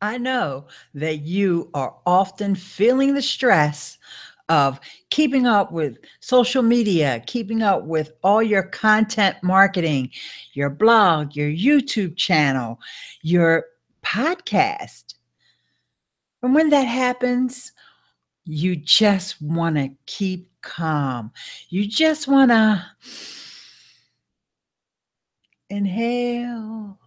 I know that you are often feeling the stress of keeping up with social media, keeping up with all your content marketing, your blog, your YouTube channel, your podcast. And when that happens, you just want to keep calm. You just want to inhale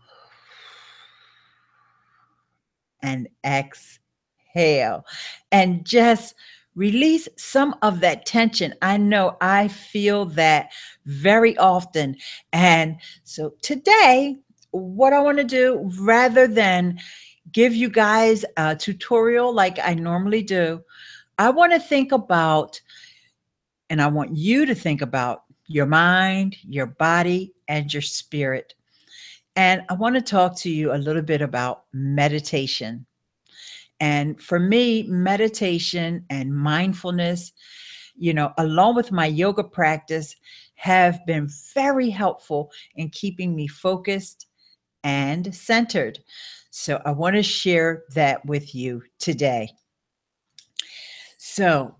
and exhale and just release some of that tension. I know I feel that very often. And so today, what I want to do, rather than give you guys a tutorial like I normally do, I want to think about, and I want you to think about your mind, your body, and your spirit. And I want to talk to you a little bit about meditation. And for me, meditation and mindfulness, along with my yoga practice, have been very helpful in keeping me focused and centered. So I want to share that with you today. So,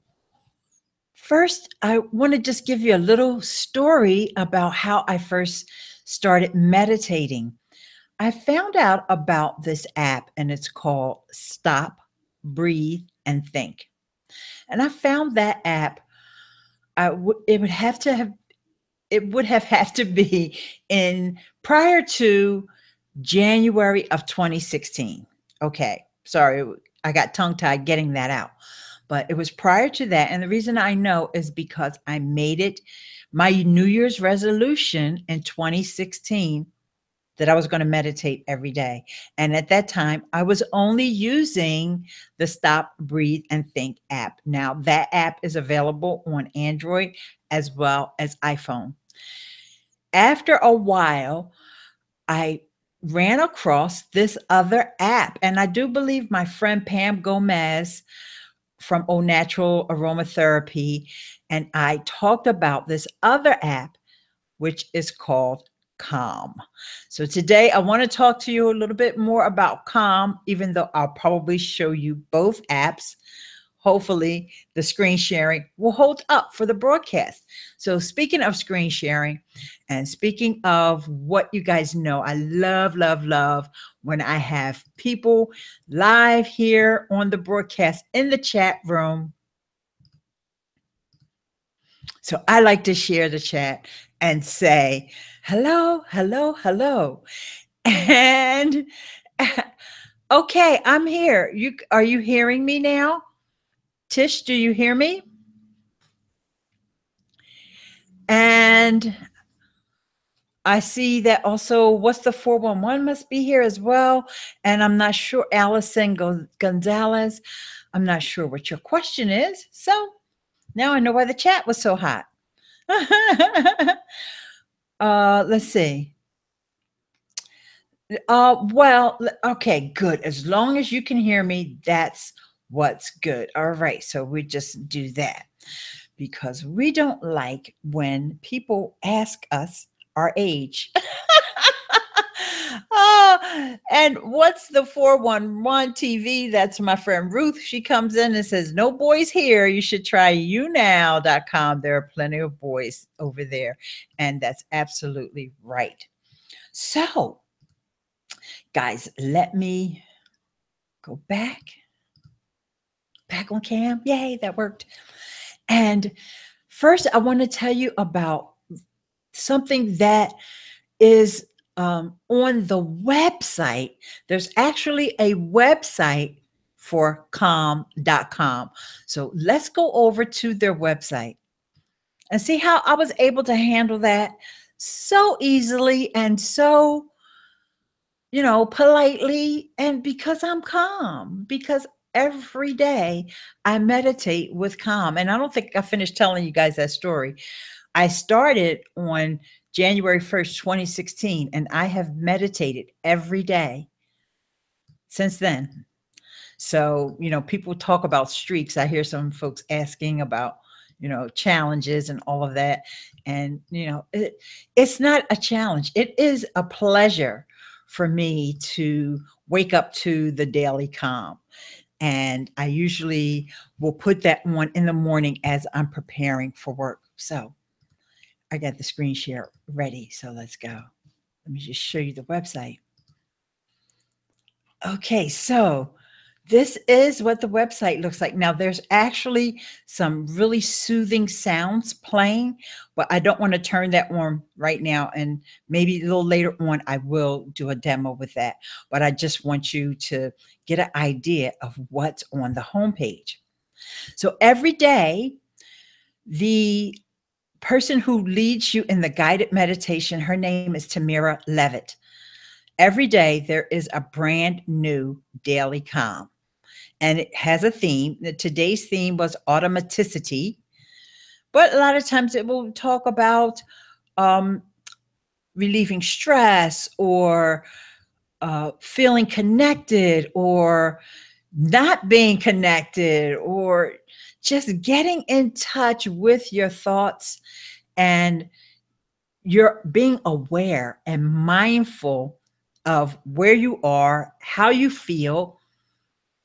first, I want to just give you a little story about how I first started meditating. I found out about this app and it's called Stop, Breathe, and Think. And I found that app. It would have to have it would have had to be in prior to January of 2016. Okay, sorry, I got tongue tied getting that out, but it was prior to that. And the reason I know is because I made it my New Year's resolution in 2016 that I was going to meditate every day. And at that time, I was only using the Stop, Breathe, and Think app. Now, that app is available on Android as well as iPhone. After a while, I ran across this other app, and I do believe my friend Pam Gomez from Au Natural Aromatherapy and I talked about this other app, which is called Calm. So today I want to talk to you a little bit more about Calm, even though I'll probably show you both apps. Hopefully, the screen sharing will hold up for the broadcast. So, speaking of screen sharing and speaking of what you guys know, I love, love, love when I have people live here on the broadcast in the chat room. So I like to share the chat and say, hello, hello, hello. And okay, I'm here. Are you hearing me now? Tish, do you hear me? And I see that also what's the 411 must be here as well. And I'm not sure, Allison Gonzalez, I'm not sure what your question is. So now I know why the chat was so hot. Let's see. Well, okay, good. As long as you can hear me, that's what's good. All right. So we just do that because we don't like when people ask us our age. Oh, and what's the 411 TV? That's my friend Ruth. She comes in and says, no boys here. You should try younow.com. There are plenty of boys over there. And that's absolutely right. So, guys, let me go back on cam. Yay, that worked. And first, I want to tell you about something that is on the website. There's actually a website for calm.com. So let's go over to their website and see how I was able to handle that so easily and so politely, and because I'm calm, because every day I meditate with calm. And I don't think I finished telling you guys that story. I started on January 1st, 2016, and I have meditated every day since then. So, people talk about streaks. I hear some folks asking about, challenges and all of that. And, it's not a challenge. It is a pleasure for me to wake up to the daily calm. And I usually will put that on in the morning as I'm preparing for work. So I got the screen share ready. So let's go. Let me just show you the website. Okay, so this is what the website looks like. Now, there's actually some really soothing sounds playing, but I don't want to turn that on right now. And maybe a little later on, I will do a demo with that. But I just want you to get an idea of what's on the homepage. So every day, the person who leads you in the guided meditation, her name is Tamira Levitt. Every day, there is a brand new daily calm. And it has a theme. Today's theme was automaticity, but a lot of times it will talk about um, relieving stress or feeling connected or not being connected or just getting in touch with your thoughts, and you're being aware and mindful of where you are, how you feel,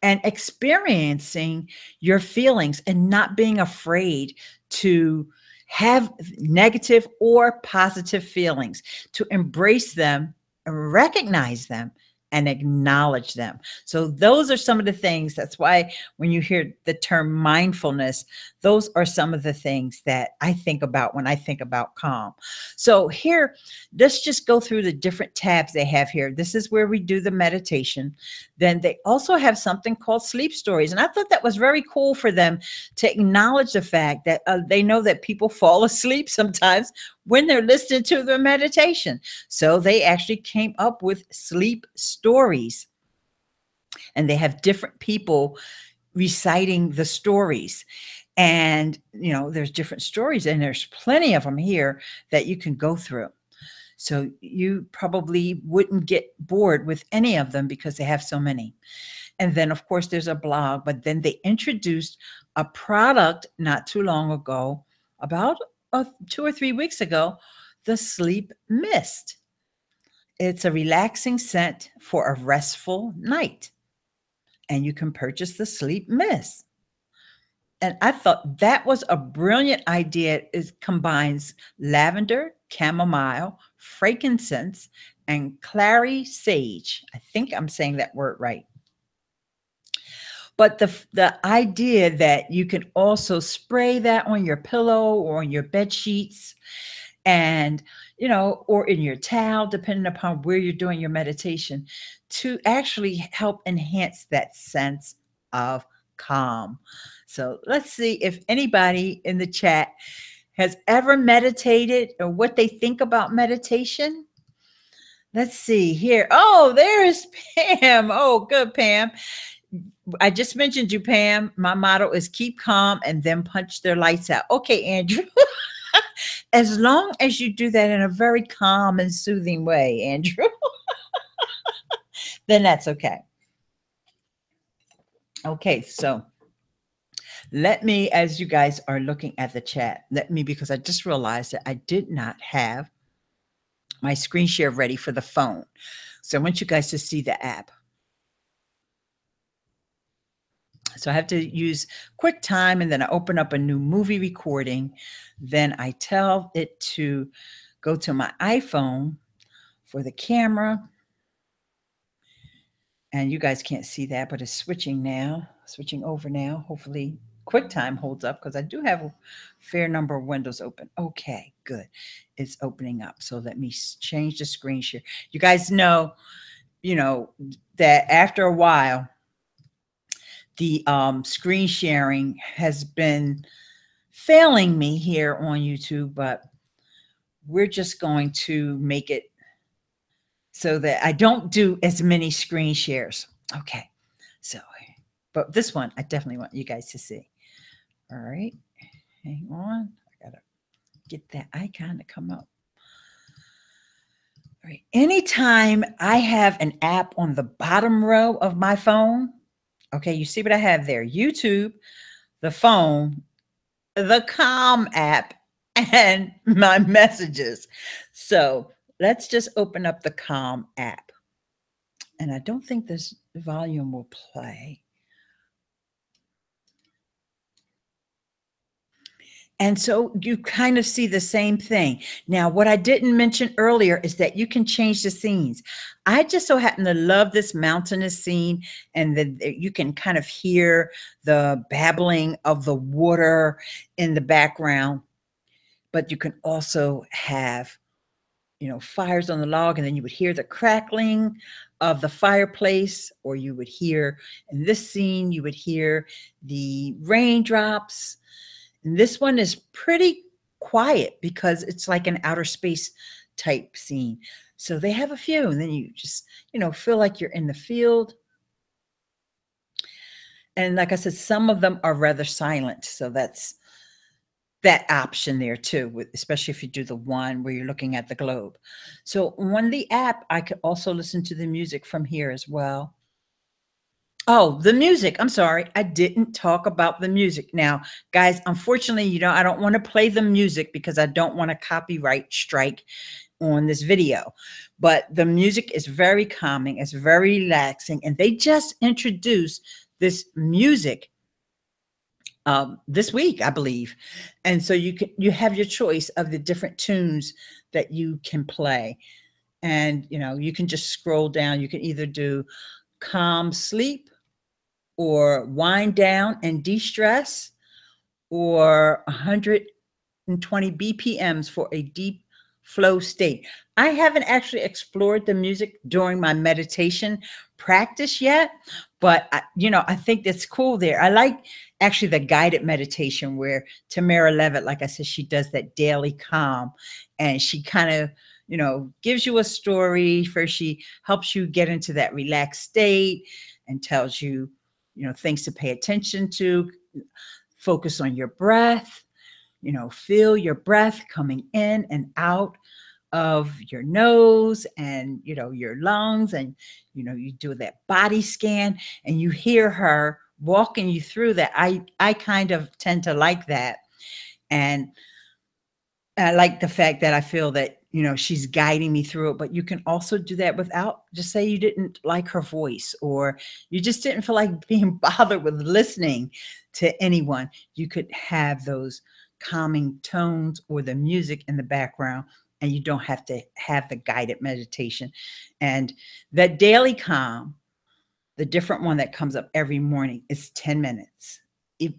and experiencing your feelings and not being afraid to have negative or positive feelings, to embrace them, recognize them, and acknowledge them. So those are some of the things. That's why when you hear the term mindfulness, those are some of the things that I think about when I think about calm. So here, let's just go through the different tabs they have here. This is where we do the meditation. Then they also have something called sleep stories. And I thought that was very cool for them to acknowledge the fact that they know that people fall asleep sometimes when they're listening to the meditation. So they actually came up with sleep stories. And they have different people reciting the stories. And, you know, there's different stories, and there's plenty of them here that you can go through. So you probably wouldn't get bored with any of them because they have so many. And then, of course, there's a blog, but then they introduced a product not too long ago, about 2 or 3 weeks ago, the Sleep Mist. It's a relaxing scent for a restful night. And you can purchase the Sleep Mist. And I thought that was a brilliant idea. It combines lavender, chamomile, frankincense, and clary sage. I think I'm saying that word right. But the idea that you can also spray that on your pillow or on your bed sheets, and or in your towel, depending upon where you're doing your meditation, to actually help enhance that sense of calm. So let's see if anybody in the chat has ever meditated or what they think about meditation. Let's see here. Oh, there's Pam. Oh, good, Pam. I just mentioned you, Pam. My motto is keep calm and then punch their lights out. Okay, Andrew. As long as you do that in a very calm and soothing way, Andrew, then that's okay. Okay, so let me, as you guys are looking at the chat, because I just realized that I did not have my screen share ready for the phone. So I want you guys to see the app. So I have to use QuickTime, and then I open up a new movie recording. Then I tell it to go to my iPhone for the camera. And you guys can't see that, but it's switching over now. Hopefully QuickTime holds up, because I do have a fair number of windows open. Okay, good. It's opening up. So let me change the screen share. You guys know, that after a while, the screen sharing has been failing me here on YouTube, but we're just going to make it so that I don't do as many screen shares. Okay. So, but this one, I definitely want you guys to see. All right. Hang on. I got to get that icon to come up. All right. Anytime I have an app on the bottom row of my phone, okay, you see what I have there? YouTube, the phone, the Calm app, and my messages. So let's just open up the Calm app. And I don't think this volume will play. And so you kind of see the same thing. Now, what I didn't mention earlier is that you can change the scenes. I just so happen to love this mountainous scene, and that you can kind of hear the babbling of the water in the background. But you can also have, fires on the log, and then you would hear the crackling of the fireplace, or you would hear, in this scene, you would hear the raindrops. And this one is pretty quiet because it's like an outer space type scene. So they have a few, and then you just, feel like you're in the field. And like I said, some of them are rather silent. So that's that option there too, especially if you do the one where you're looking at the globe. So on the app, I could also listen to the music from here as well. Oh, the music. I'm sorry. I didn't talk about the music. Now, guys, unfortunately, I don't want to play the music because I don't want a copyright strike on this video. But the music is very calming, it's very relaxing, and they just introduced this music this week, I believe. And so you have your choice of the different tunes that you can play. And you can just scroll down. You can either do calm sleep, or wind down and de-stress, or 120 BPMs for a deep flow state. I haven't actually explored the music during my meditation practice yet, but I think that's cool there. I like actually the guided meditation where Tamara Levitt, like I said, she does that daily calm, and she kind of, gives you a story. First, she helps you get into that relaxed state and tells you, things to pay attention to. Focus on your breath, feel your breath coming in and out of your nose and, your lungs. And, you do that body scan, and you hear her walking you through that. I kind of tend to like that. And I like the fact that I feel that, she's guiding me through it. But you can also do that without, just say you didn't like her voice, or you just didn't feel like being bothered with listening to anyone. You could have those calming tones or the music in the background, and you don't have to have the guided meditation. And that daily calm, the different one that comes up every morning, is 10 minutes. If,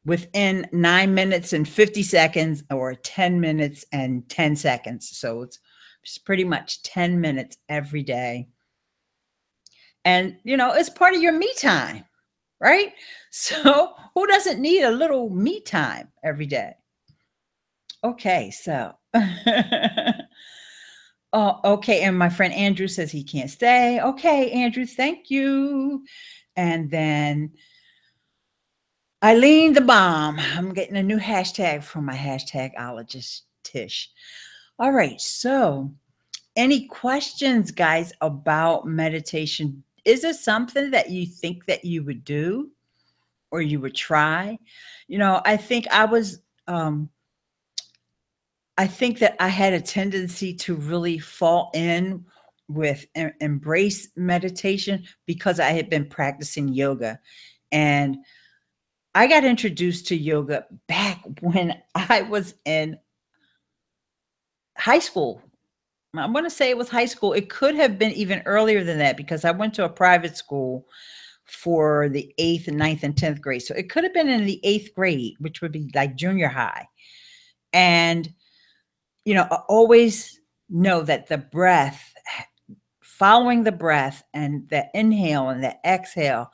within 9 minutes and 50 seconds, or 10 minutes and 10 seconds. So it's pretty much 10 minutes every day. And, it's part of your me time, right? So who doesn't need a little me time every day? Okay, so. Oh, okay. And my friend Andrew says he can't stay. Okay, Andrew, thank you. And then Ileane the bomb. I'm getting a new hashtag for my hashtagologist Tish. All right. So, any questions, guys, about meditation? Is it something that you think that you would do or you would try? I think I think that I had a tendency to really fall in with embrace meditation because I had been practicing yoga. And I got introduced to yoga back when I was in high school. I want to say it was high school. It could have been even earlier than that because I went to a private school for the 8th and 9th and 10th grade. So it could have been in the 8th grade, which would be like junior high. And, I always know that the breath, following the breath and the inhale and the exhale,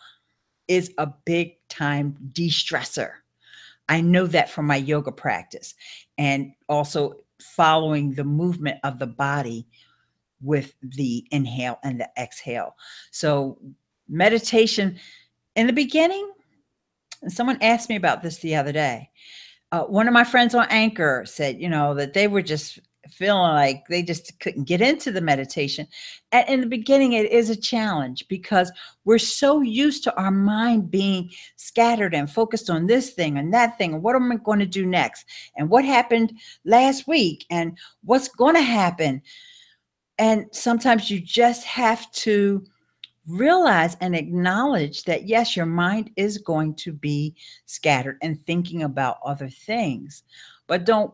is a big time de-stressor. I know that from my yoga practice, and also following the movement of the body with the inhale and the exhale. So meditation in the beginning, and someone asked me about this the other day. One of my friends on Anchor said, that they were just feeling like they just couldn't get into the meditation. And in the beginning, it is a challenge because we're so used to our mind being scattered and focused on this thing and that thing. And what am I going to do next? And what happened last week? And what's going to happen? And sometimes you just have to realize and acknowledge that, yes, your mind is going to be scattered and thinking about other things, but don't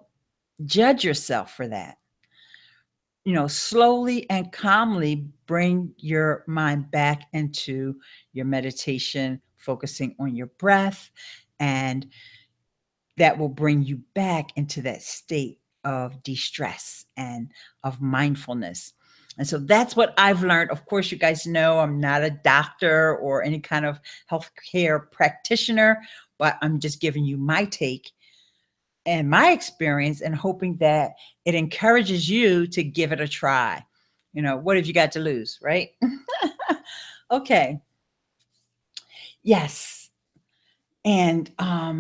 judge yourself for that. Slowly and calmly bring your mind back into your meditation, focusing on your breath, and that will bring you back into that state of de-stress and of mindfulness. And so that's what I've learned. Of course, you guys know I'm not a doctor or any kind of healthcare practitioner, but I'm just giving you my take and my experience and hoping that it encourages you to give it a try. What have you got to lose, right? Okay. Yes. And all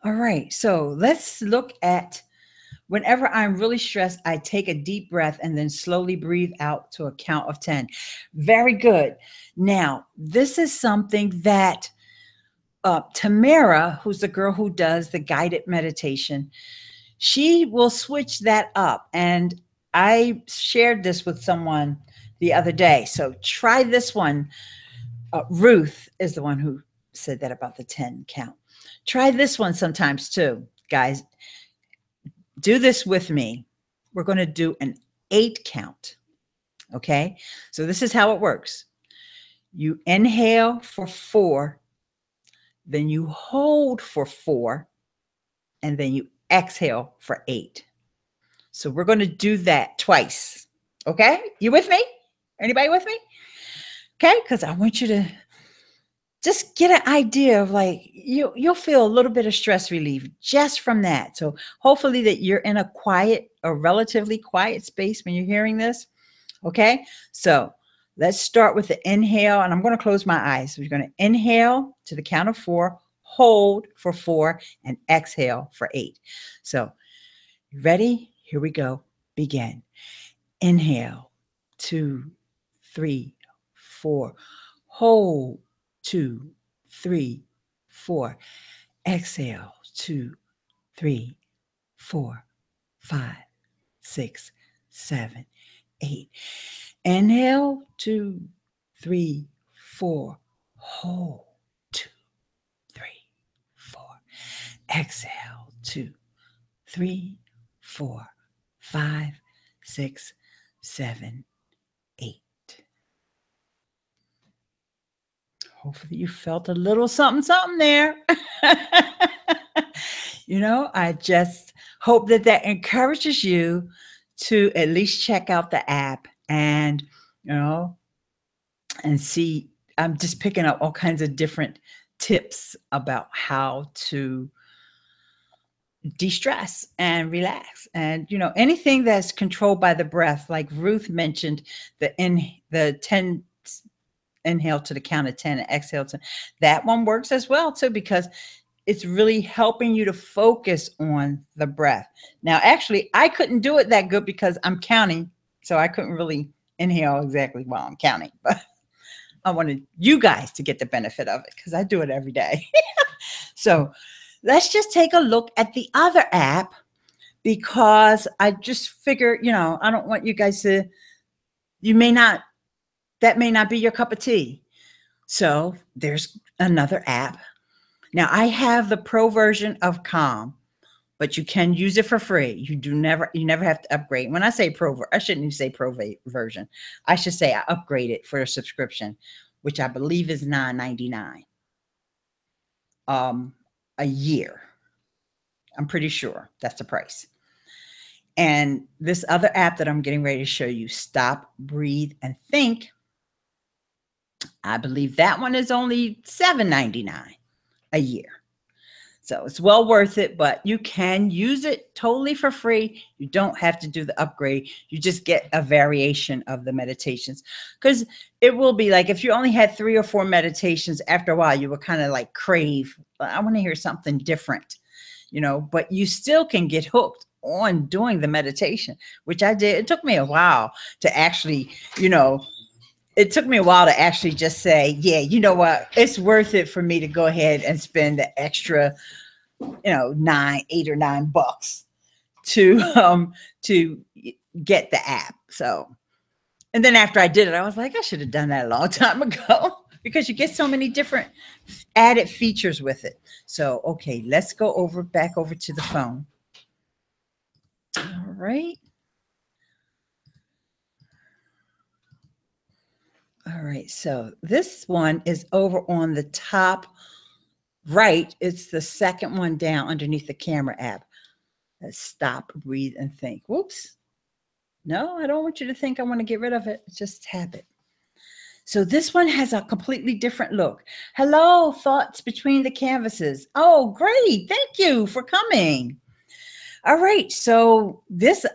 right. So let's look at, whenever I'm really stressed, I take a deep breath and then slowly breathe out to a count of 10. Very good. Now, this is something that Tamara, who's the girl who does the guided meditation, she will switch that up. And I shared this with someone the other day. So try this one. Ruth is the one who said that about the 10 count. Try this one sometimes too, guys. Do this with me. We're going to do an 8 count. Okay. So this is how it works. You inhale for 4, then you hold for 4, and then you exhale for 8. So we're going to do that twice. Okay. You with me? Anybody with me? Okay. Because I want you to just get an idea of, like, you'll feel a little bit of stress relief just from that. So hopefully that you're in a relatively quiet space when you're hearing this. Okay. So let's start with the inhale, and I'm going to close my eyes. So we're going to inhale to the count of 4, hold for 4, and exhale for 8. So ready? Here we go. Begin. Inhale, 2, 3, 4. Hold, 2, 3, 4. Exhale, 2, 3, 4, 5, 6, 7, 8. Inhale, 2, 3, 4. Hold, 2, 3, 4. Exhale, 2, 3, 4, 5, 6, 7, 8. Hopefully you felt a little something, something there. I just hope that encourages you to at least check out the app and, and see. I'm just picking up all kinds of different tips about how to de-stress and relax. And, anything that's controlled by the breath, like Ruth mentioned, the 10 inhale to the count of 10 and exhale to, that one works as well too, because it's really helping you to focus on the breath. Now, actually, I couldn't do it that good because I'm counting. So I couldn't really inhale exactly while I'm counting, but I wanted you guys to get the benefit of it because I do it every day. So let's just take a look at the other app, because I just figure, I don't want you guys to, that may not be your cup of tea. So there's another app. Now, I have the pro version of Calm, but you can use it for free. You never have to upgrade. When I say pro, I shouldn't even say pro version. I should say I upgrade it for a subscription, which I believe is $9.99 a year. I'm pretty sure that's the price. And this other app that I'm getting ready to show you, Stop, Breathe, and Think, I believe that one is only $7.99 a year. So it's well worth it, but you can use it totally for free. You don't have to do the upgrade. You just get a variation of the meditations, because it will be like, if you only had 3 or 4 meditations, after a while, you will kind of like crave, I want to hear something different, but you still can get hooked on doing the meditation, which I did. It took me a while to actually, just say, yeah, you know what? It's worth it for me to go ahead and spend the extra, $8 or $9 to get the app. So And then after I did it, I was like, I should have done that a long time ago because you get so many different added features with it. So, okay, let's go back over to the phone. All right. All right. So this one is over on the top right. It's the second one down underneath the camera app. Let's stop, breathe, and think. Whoops. No, I don't want you to think I want to get rid of it. Just tap it. So this one has a completely different look. Hello, thoughts between the canvases. Oh, great. Thank you for coming. All right. So this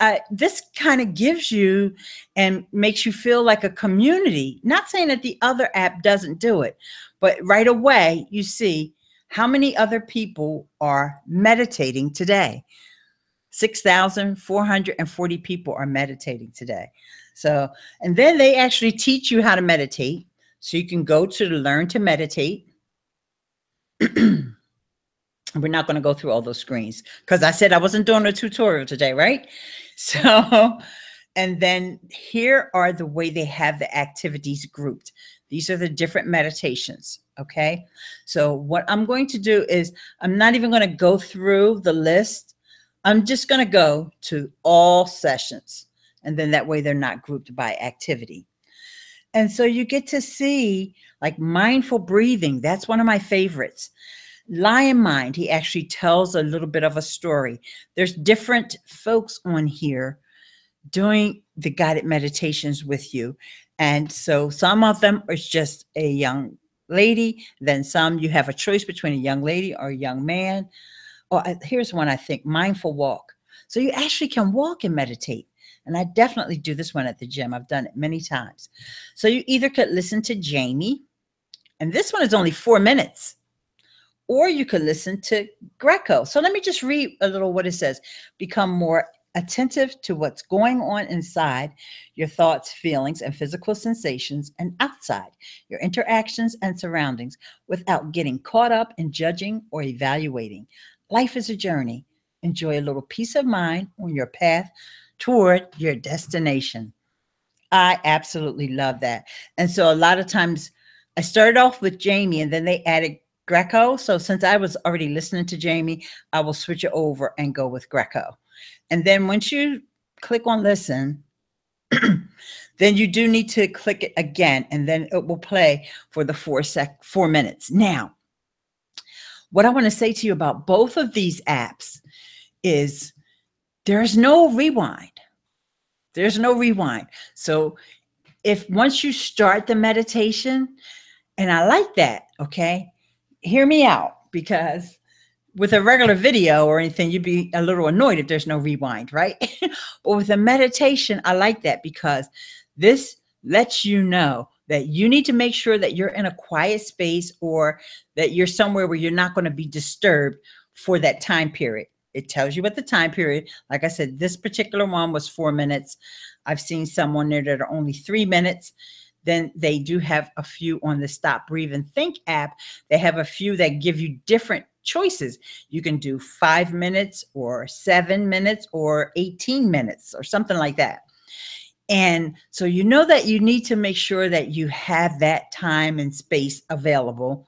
kind of gives you and makes you feel like a community. Not saying that the other app doesn't do it, but right away you see how many other people are meditating today. 6,440 people are meditating today. So, and then they actually teach you how to meditate. So you can go to the Learn to Meditate. We're not going to go through all those screens because I said I wasn't doing a tutorial today, right? So, and then here are the way they have the activities grouped. These are the different meditations. Okay. So what I'm going to do is I'm not even going to go through the list. I'm just going to go to all sessions. And then that way they're not grouped by activity. And so you get to see like mindful breathing. That's one of my favorites. Lion Mind, he actually tells a little bit of a story. There's different folks on here doing the guided meditations with you. And so some of them is just a young lady. Then some you have a choice between a young lady or a young man. Or here's one, I think, mindful walk. So you actually can walk and meditate. And I definitely do this one at the gym. I've done it many times. So you either could listen to Jamie, and this one is only 4 minutes. Or you could listen to Greco. So let me just read a little what it says. Become more attentive to what's going on inside your thoughts, feelings, and physical sensations, and outside your interactions and surroundings without getting caught up in judging or evaluating. Life is a journey. Enjoy a little peace of mind on your path toward your destination. I absolutely love that. And so a lot of times I started off with Jamie and then they added Greco. So since I was already listening to Jamie, I will switch it over and go with Greco. And then once you click on listen, then you do need to click it again, and then it will play for the 4 minutes. Now, what I want to say to you about both of these apps is there's no rewind. There's no rewind. So if once you start the meditation, and I like that, okay, hear me out, because with a regular video or anything, you'd be a little annoyed if there's no rewind, right? But with a meditation, I like that because this lets you know that you need to make sure that you're in a quiet space or that you're somewhere where you're not going to be disturbed for that time period. It tells you what the time period. Like I said, this particular one was 4 minutes. I've seen some on there that are only 3 minutes. Then they do have a few on the Stop, Breathe, and Think app. They have a few that give you different choices. You can do 5 minutes or 7 minutes or 18 minutes or something like that. And so you know that you need to make sure that you have that time and space available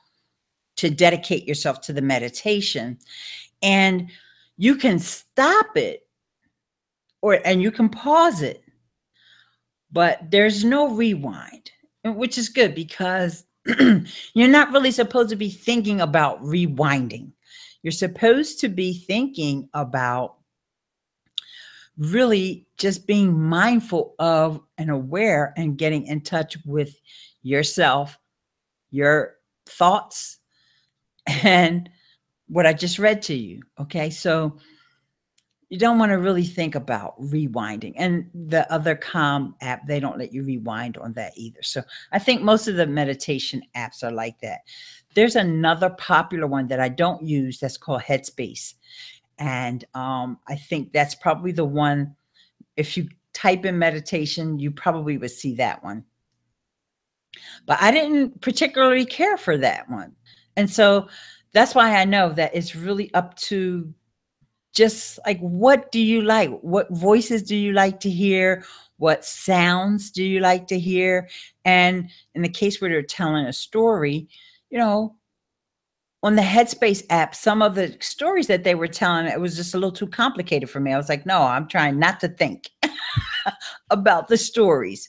to dedicate yourself to the meditation. And you can stop it and you can pause it, but there's no rewind, which is good because you're not really supposed to be thinking about rewinding. You're supposed to be thinking about really just being mindful of and aware and getting in touch with yourself, your thoughts, and what I just read to you. Okay. So you don't want to really think about rewinding. And the other Calm app, they don't let you rewind on that either. So I think most of the meditation apps are like that. There's another popular one that I don't use that's called Headspace. And I think that's probably the one, if you type in meditation, you probably would see that one. But I didn't particularly care for that one. And so that's why I know that it's really up to just like, what do you like? What voices do you like to hear? What sounds do you like to hear? And in the case where they're telling a story, you know, on the Headspace app, some of the stories that they were telling, it was just a little too complicated for me. I was like, no, I'm trying not to think about the stories.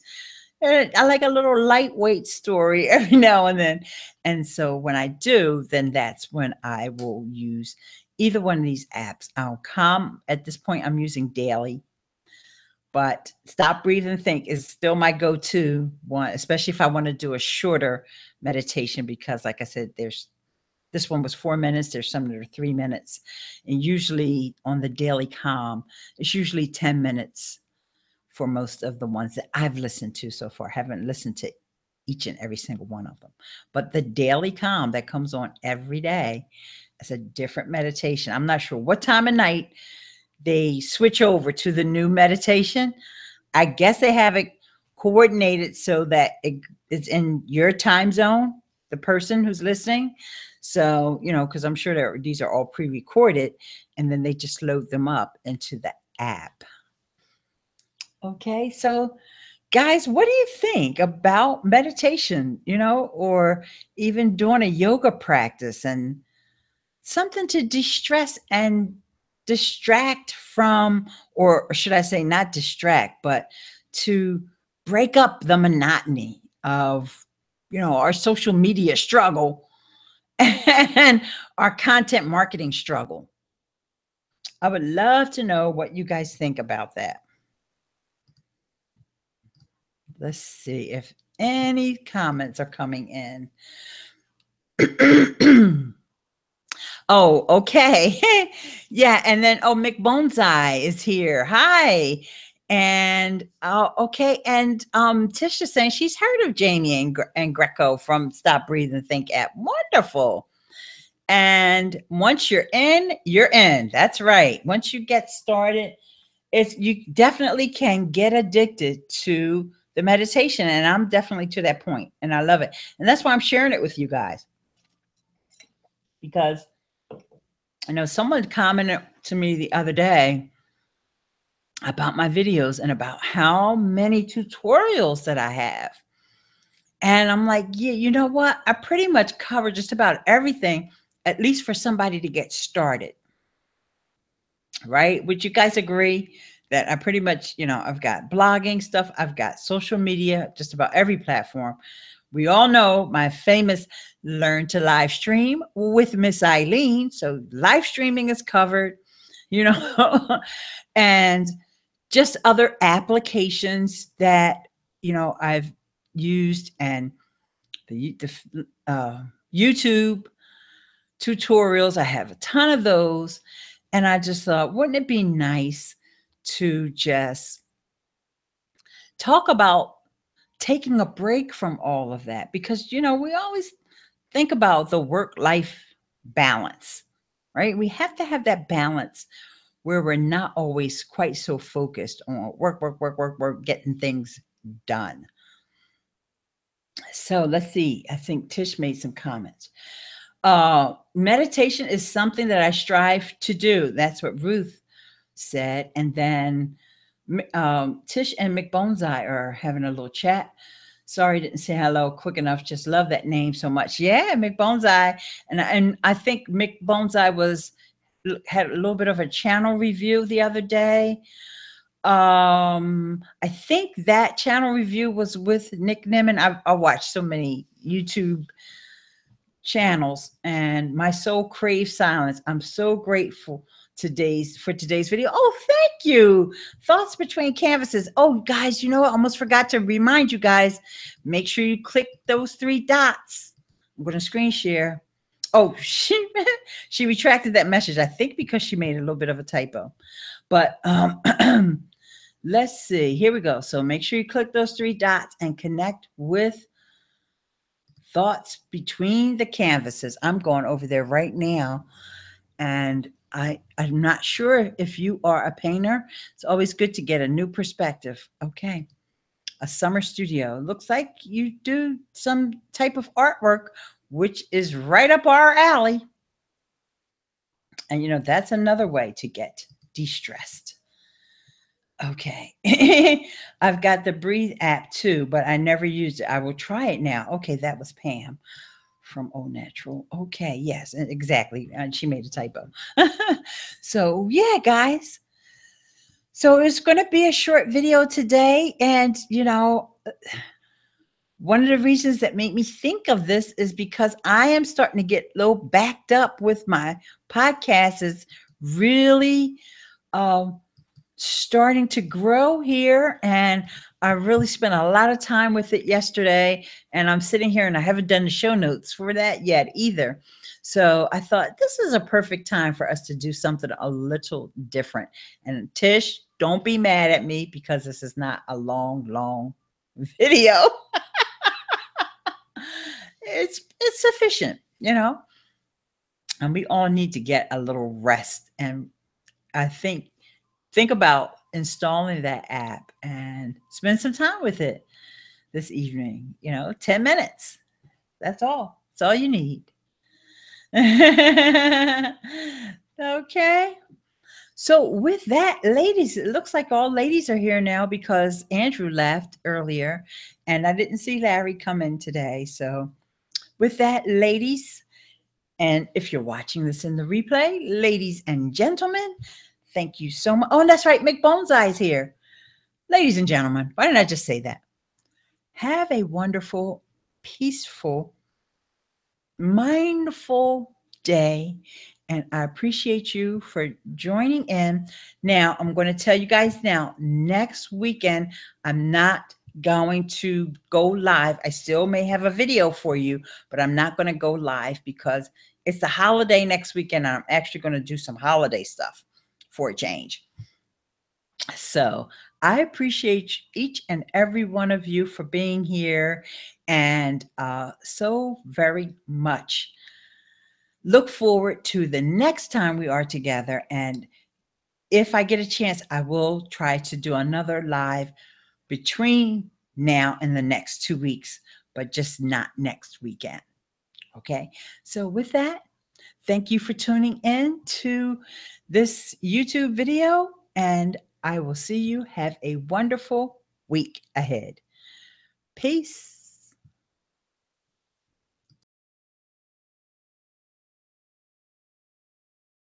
And I like a little lightweight story every now and then. And so when I do, then that's when I will use either one of these apps. I'll come at this point, I'm using daily, but Stop, Breathe, and Think is still my go-to one, especially if I want to do a shorter meditation, because like I said, this one was 4 minutes. There's some that are 3 minutes. And usually on the daily calm, it's usually 10 minutes for most of the ones that I've listened to so far. I haven't listened to each and every single one of them. But the daily calm that comes on every day is a different meditation. I'm not sure what time of night they switch over to the new meditation. I guess they have it coordinated so that it's in your time zone, the person who's listening. So, because I'm sure these are all pre-recorded, and then they just load them up into the app. Okay, so guys, what do you think about meditation, or even doing a yoga practice and something to de-stress and distract from, or should I say not distract, but to break up the monotony of, our social media struggle and our content marketing struggle? I would love to know what you guys think about that. Let's see if any comments are coming in. Oh, okay. Yeah, and then Mick Bonsai is here. Hi. And okay, and Tisha saying she's heard of Jamie and Greco from Stop, Breathe, and Think app. Wonderful. And once you're in, you're in. That's right. Once you get started, you definitely can get addicted to the meditation, and I'm definitely to that point, and I love it. And that's why I'm sharing it with you guys, because I know someone commented to me the other day about my videos and about how many tutorials that I have. And I'm like, yeah, you know what? I pretty much cover just about everything, at least for somebody to get started. Right? Would you guys agree that I pretty much, I've got blogging stuff, I've got social media, just about every platform. We all know my famous Learn to Live Stream with Miss Ileane. So live streaming is covered, and just other applications that, I've used, and the YouTube tutorials. I have a ton of those. And I just thought, wouldn't it be nice to just talk about taking a break from all of that? Because, we always think about the work-life balance, right? We have to have that balance where we're not always quite so focused on work, getting things done. So let's see. I think Tish made some comments. Meditation is something that I strive to do. That's what Ruth said. And then Tish and McBonsai are having a little chat. Sorry, didn't say hello quick enough. Just love that name so much. Yeah, McBonsai. And I think McBonsai had a little bit of a channel review the other day. I think that channel review was with Nick Nimmin. I watched so many YouTube channels, and my soul craves silence. I'm so grateful for today's video. Oh, thank you. Thoughts Between Canvases. Oh, guys, I almost forgot to remind you guys, make sure you click those 3 dots. I'm going to screen share. Oh, she retracted that message, I think, because she made a little bit of a typo. But let's see. Here we go. So make sure you click those 3 dots and connect with Thoughts Between the Canvases. I'm going over there right now, and I'm not sure if you are a painter. It's always good to get a new perspective. Okay. A summer studio. Looks like you do some type of artwork, which is right up our alley. And that's another way to get de-stressed. Okay. I've got the Breathe app too, but I never used it. I will try it now. Okay, that was Pam from Old Natural. Okay, yes, exactly. And she made a typo. So, yeah, guys. So it's going to be a short video today. And, one of the reasons that make me think of this is because I am starting to get a little backed up with my podcast. Is really um, starting to grow here, and I really spent a lot of time with it yesterday, and I'm sitting here and I haven't done the show notes for that yet either. So I thought this is a perfect time for us to do something a little different. And Tish, don't be mad at me because this is not a long video. It's sufficient, and we all need to get a little rest. And I think about installing that app and spend some time with it this evening, 10 minutes. That's all. That's all you need. Okay. So with that, ladies, it looks like all ladies are here now because Andrew left earlier and I didn't see Larry come in today. So with that, ladies, and if you're watching this in the replay, ladies and gentlemen, thank you so much. Oh, and that's right, Mick Boneseye's here. Ladies and gentlemen, why didn't I just say that? Have a wonderful, peaceful, mindful day. And I appreciate you for joining in. Now, I'm going to tell you guys now, next weekend, I'm not going to go live. I still may have a video for you, but I'm not going to go live because it's the holiday next weekend. And I'm actually going to do some holiday stuff for a change. So I appreciate each and every one of you for being here, and so very much. Look forward to the next time we are together. And if I get a chance, I will try to do another live between now and the next 2 weeks, but just not next weekend. Okay. So with that, thank you for tuning in to this YouTube video, and I will see you. Have a wonderful week ahead. Peace.